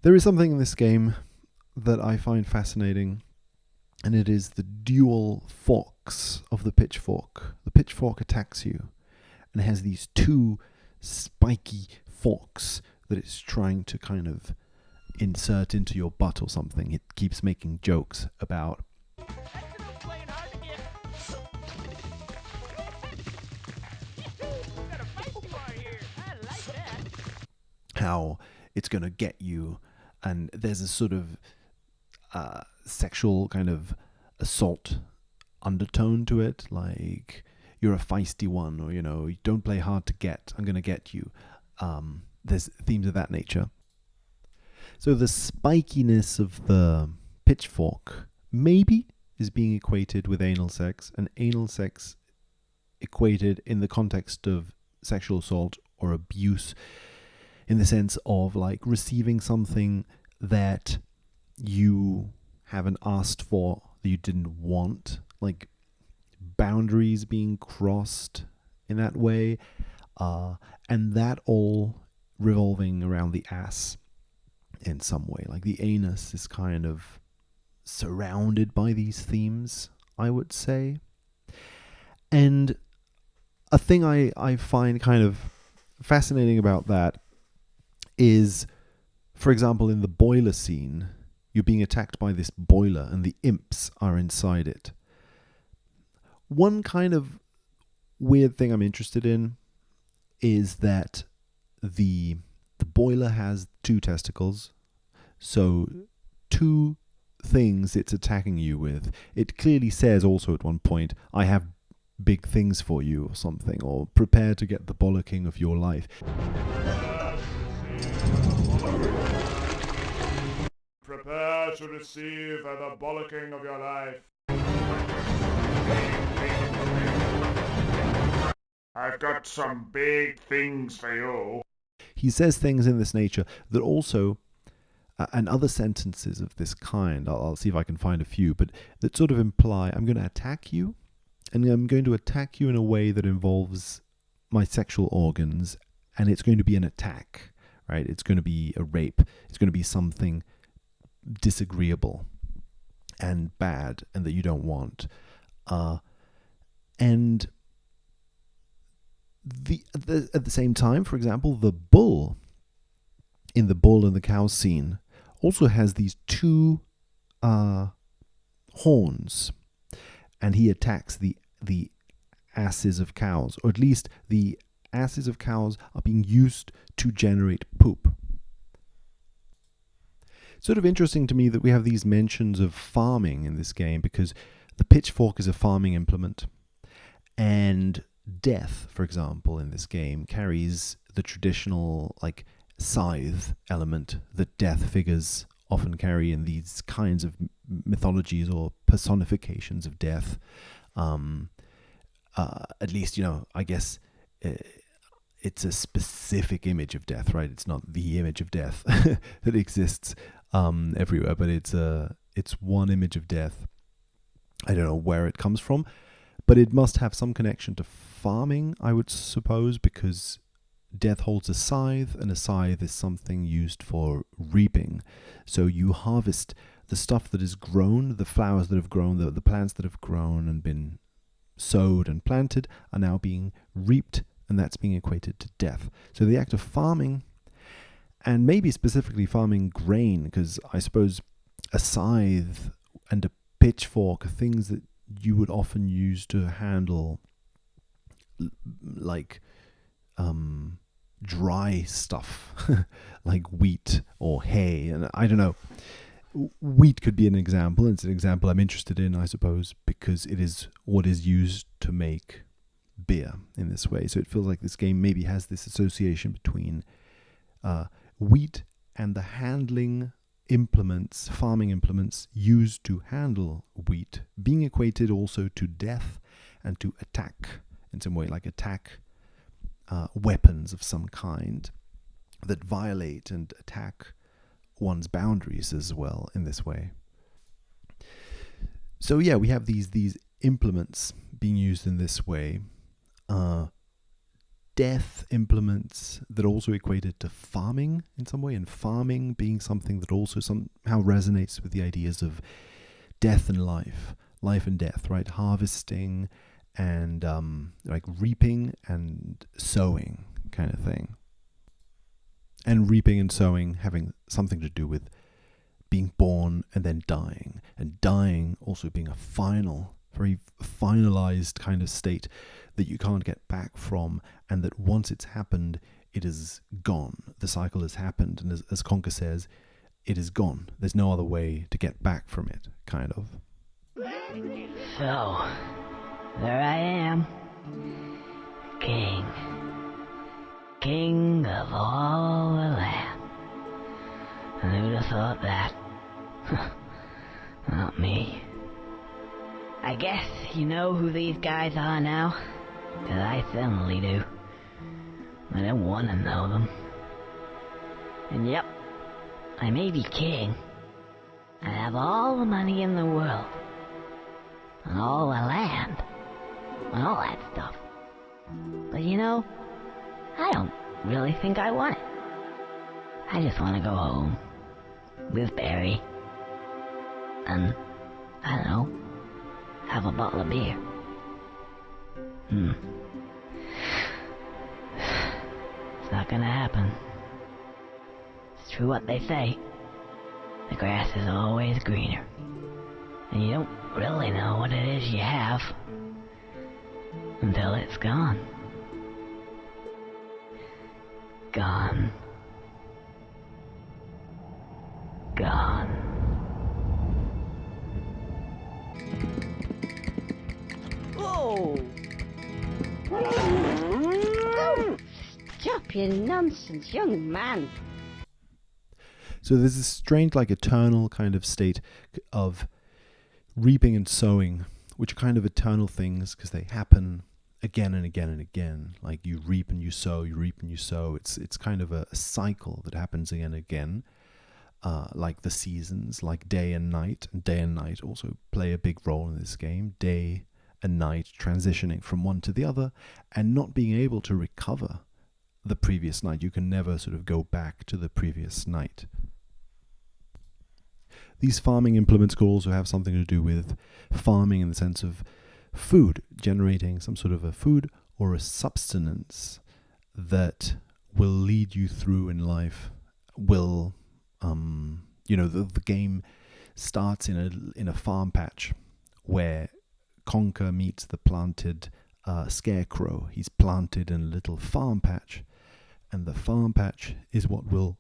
There is something in this game that I find fascinating, and it is the dual forks of the pitchfork. The pitchfork attacks you and has these two spiky forks that it's trying to kind of insert into your butt or something. It keeps making jokes about how it's going to get you, and there's a sort of sexual kind of assault undertone to it, like you're a feisty one, or you don't play hard to get, I'm going to get you. There's themes of that nature. So the spikiness of the pitchfork maybe is being equated with anal sex, and anal sex equated in the context of sexual assault or abuse, in the sense of like receiving something that you haven't asked for, that you didn't want, like boundaries being crossed in that way, and that all revolving around the ass in some way. Like the anus is kind of surrounded by these themes, I would say. And a thing I find kind of fascinating about that is, for example, in the boiler scene, you're being attacked by this boiler and the imps are inside it. One kind of weird thing I'm interested in is that the boiler has two testicles, so two things it's attacking you with. It clearly says also at one point, I have big things for you, or something, or prepare to get the bollocking of your life. Prepare to receive the bollocking of your life. I've got some big things for you. He says things in this nature that also, and other sentences of this kind, I'll see if I can find a few, but that sort of imply I'm going to attack you, and I'm going to attack you in a way that involves my sexual organs, and it's going to be an attack, right? It's going to be a rape. It's going to be something disagreeable and bad and that you don't want. And at the same time, for example, the bull in the bull and the cow scene also has these two horns, and he attacks the asses of cows, or at least the asses of cows are being used to generate poop. Sort of interesting to me that we have these mentions of farming in this game, because the pitchfork is a farming implement, and death, for example, in this game carries the traditional like scythe element that death figures often carry in these kinds of mythologies or personifications of death. At least, I guess it's a specific image of death, right? It's not the image of death that exists everywhere, but it's one image of death. I don't know where it comes from, but it must have some connection to farming, I would suppose, because death holds a scythe, and a scythe is something used for reaping. So you harvest the stuff that is grown, the flowers that have grown, the plants that have grown and been sowed and planted are now being reaped, and that's being equated to death. So the act of farming, and maybe specifically farming grain, because I suppose a scythe and a pitchfork are things that you would often use to handle like dry stuff like wheat or hay, and I don't know. Wheat could be an example. It's an example I'm interested in, I suppose, because it is what is used to make beer in this way. So it feels like this game maybe has this association between wheat and the handling implements, farming implements used to handle wheat, being equated also to death and to attack in some way, like attack weapons of some kind that violate and attack one's boundaries as well in this way. So yeah, we have these implements being used in this way. death implements that also equated to farming in some way, and farming being something that also somehow resonates with the ideas of death and life and death, right? Harvesting and like reaping and sowing kind of thing. And reaping and sowing having something to do with being born and then dying, and dying also being a final, very finalized kind of state that you can't get back from, and that once it's happened, it is gone. The cycle has happened, and as Conker says, it is gone. There's no other way to get back from it, kind of. So, there I am, king of all the land. And who'd have thought that? Not me. I guess you know who these guys are now? 'Cause I certainly do. I don't want to know them. And yep, I may be king. I have all the money in the world. And all the land. And all that stuff. But you know, I don't really think I want it. I just want to go home. With Barry. And, I don't know, have a bottle of beer. It's not gonna happen. It's true what they say. The grass is always greener. And you don't really know what it is you have until it's gone. Gone. Gone. Oh! Oh! Stop your nonsense, young man. So there's this strange, like, eternal kind of state of reaping and sowing, which are kind of eternal things because they happen again and again and again. Like, you reap and you sow, you reap and you sow. It's kind of a cycle that happens again and again. Like the seasons, like day and night. And day and night also play a big role in this game. Day and night transitioning from one to the other and not being able to recover the previous night. You can never sort of go back to the previous night. These farming implements could also have something to do with farming in the sense of food, generating some sort of a food or a substance that will lead you through in life, will the game starts in a farm patch where Conker meets the planted scarecrow. He's planted in a little farm patch, and the farm patch is what will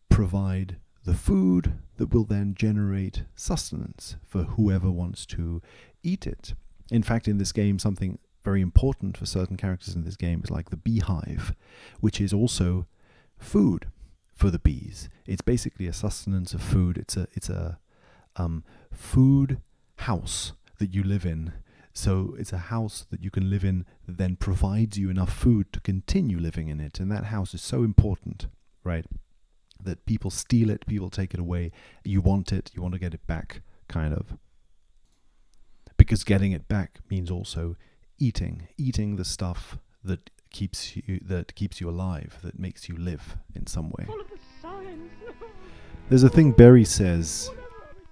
provide the food that will then generate sustenance for whoever wants to eat it. In fact, in this game, something very important for certain characters in this game is like the beehive, which is also food for the bees. It's basically a sustenance of food. It's a food house that you live in. So it's a house that you can live in that then provides you enough food to continue living in it. And that house is so important, right? That people steal it, people take it away. You want it, you want to get it back, kind of. Because getting it back means also eating the stuff that keeps you alive, that makes you live in some way. There's a thing Barry says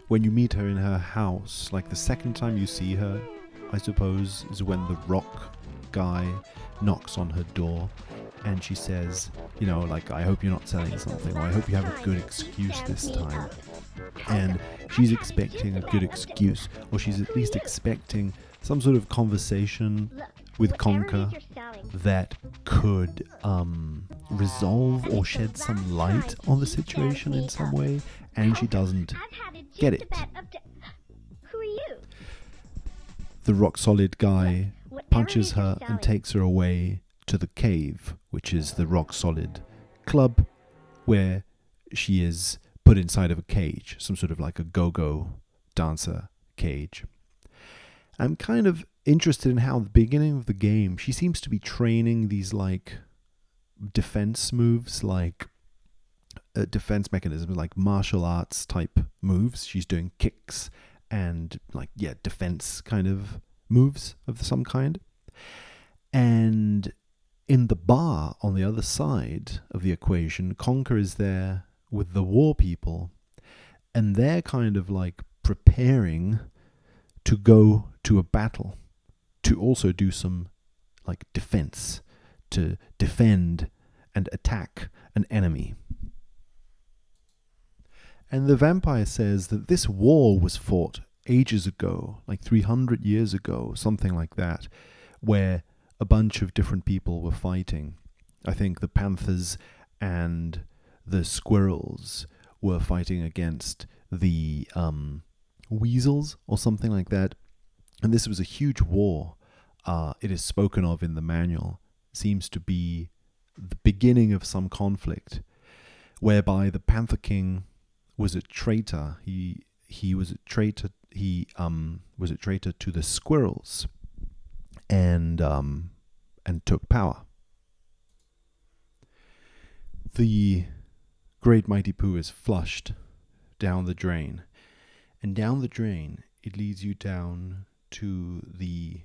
when you meet her in her house, like the second time you see her, I suppose, is when the rock guy knocks on her door and she says, like, I hope you're not selling something, or I hope you have a good excuse this time. And she's expecting a good excuse, or she's at least expecting some sort of conversation with Conker that could resolve or shed some light on the situation in some way, and she doesn't get it. Who are you? The rock-solid guy punches her and takes her away to the cave, which is the rock-solid club, where she is put inside of a cage, some sort of like a go-go dancer cage. I'm kind of interested in how at the beginning of the game she seems to be training these like defense moves, like defense mechanisms, like martial arts type moves. She's doing kicks and defense kind of moves of some kind. And In the bar on the other side of the equation, Conker is there with the war people, and they're kind of like preparing to go to a battle, to also do some like defense, to defend and attack an enemy. And the vampire says that this war was fought ages ago, like 300 years ago, something like that, where a bunch of different people were fighting. I think the panthers and the squirrels were fighting against the weasels or something like that. And this was a huge war. It is spoken of in the manual. Seems to be the beginning of some conflict, whereby the Panther King was a traitor. He was a traitor. He was a traitor to the squirrels, and took power. The great mighty poo is flushed down the drain, and down the drain it leads you down to the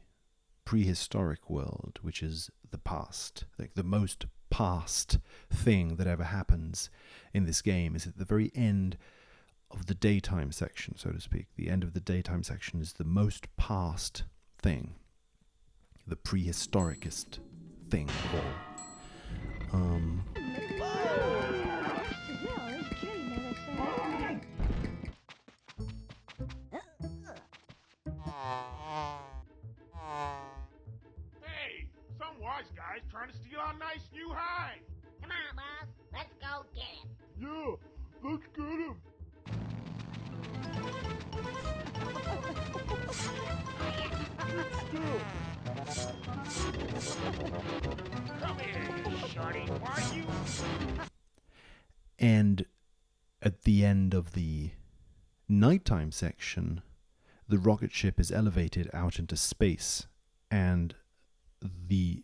prehistoric world, which is the past. Like the most past thing that ever happens in this game is at the very end of the daytime section, so to speak. The end of the daytime section is the most past thing, the prehistoricest thing of all. Hey, some wise guy's trying to steal our nice new hive. Come on, boss. Let's go get him. Yeah, let's get him. Come here, you shorty. Why you? And at the end of the nighttime section, the rocket ship is elevated out into space, and the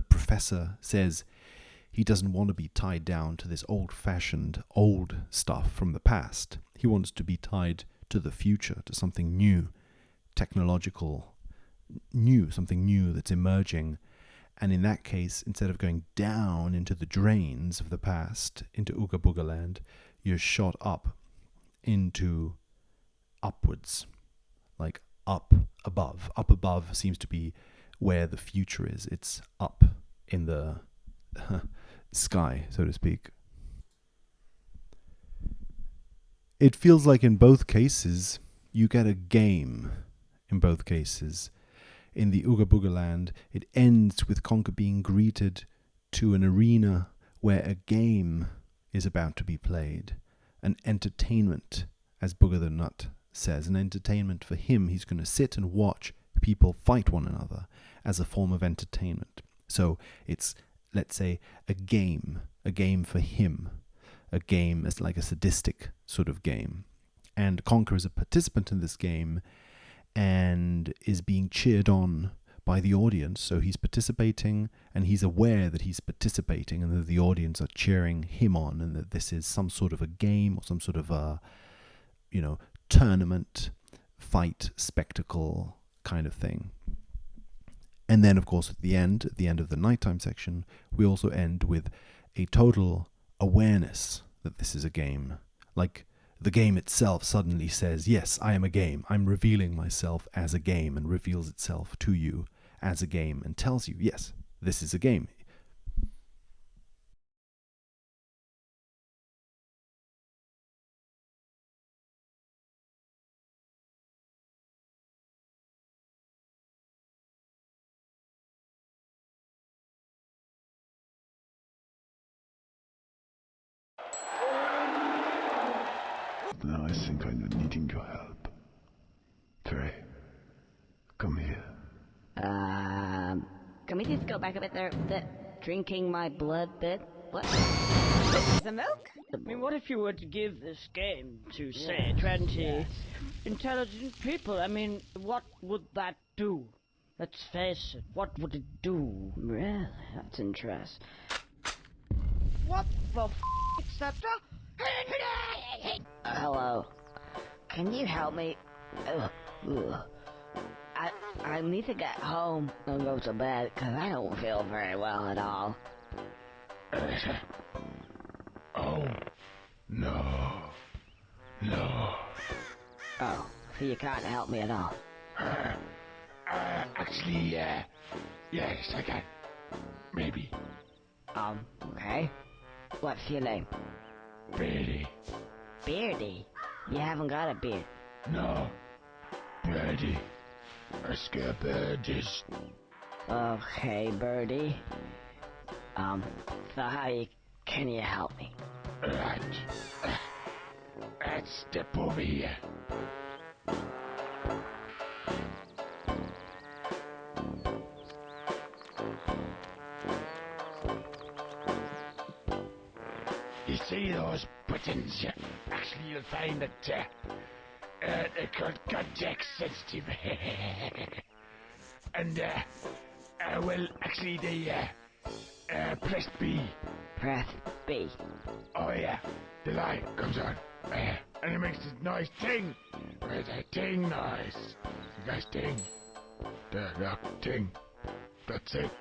professor says he doesn't want to be tied down to this old-fashioned old stuff from the past. He wants to be tied to the future, to something new, technological, new, something new that's emerging. And in that case, instead of going down into the drains of the past, into Ooga Booga Land, you're shot up into upwards, like up above. Up above seems to be where the future is. It's up in the sky, so to speak. It feels like in both cases, you get a game in both cases. In the Ooga Booga Land, it ends with Conker being greeted to an arena where a game is about to be played. An entertainment, as Booger the Nut says. An entertainment for him. He's going to sit and watch people fight one another as a form of entertainment. So it's, let's say, a game for him. A game as like a sadistic sort of game. And Conker is a participant in this game and is being cheered on by the audience. So he's participating, and he's aware that he's participating and that the audience are cheering him on, and that this is some sort of a game or some sort of a, tournament, fight, spectacle kind of thing. And then, of course, at the end of the nighttime section, we also end with a total awareness that this is a game. Like, the game itself suddenly says, yes, I am a game. I'm revealing myself as a game, and reveals itself to you as a game and tells you, yes, this is a game. Now I think I'm needing your help. Trey, come here. Can we just go back a bit there? The drinking my blood bit? What? The milk? I mean, what if you were to give this game to, say, 20 intelligent people? I mean, what would that do? Let's face it, what would it do? Really? That's interesting. What the f*** is that? Hello. Can you help me? Ugh. I need to get home and go to bed because I don't feel very well at all. Oh, no. No. Oh, so you can't help me at all? Actually, yes, I can. Maybe. Okay. What's your name? Beardy. Beardy? You haven't got a beard. No. Birdie. A scare birdies. Okay, Birdie. So can you help me? Right. Let's step over here. You see those buttons? Actually, you'll find that they're called context sensitive. And, well, actually, they, press B. Press B. Oh, yeah, the light comes on. And it makes this nice ting. Right, a ting noise. You guys ting. The ting. That's it.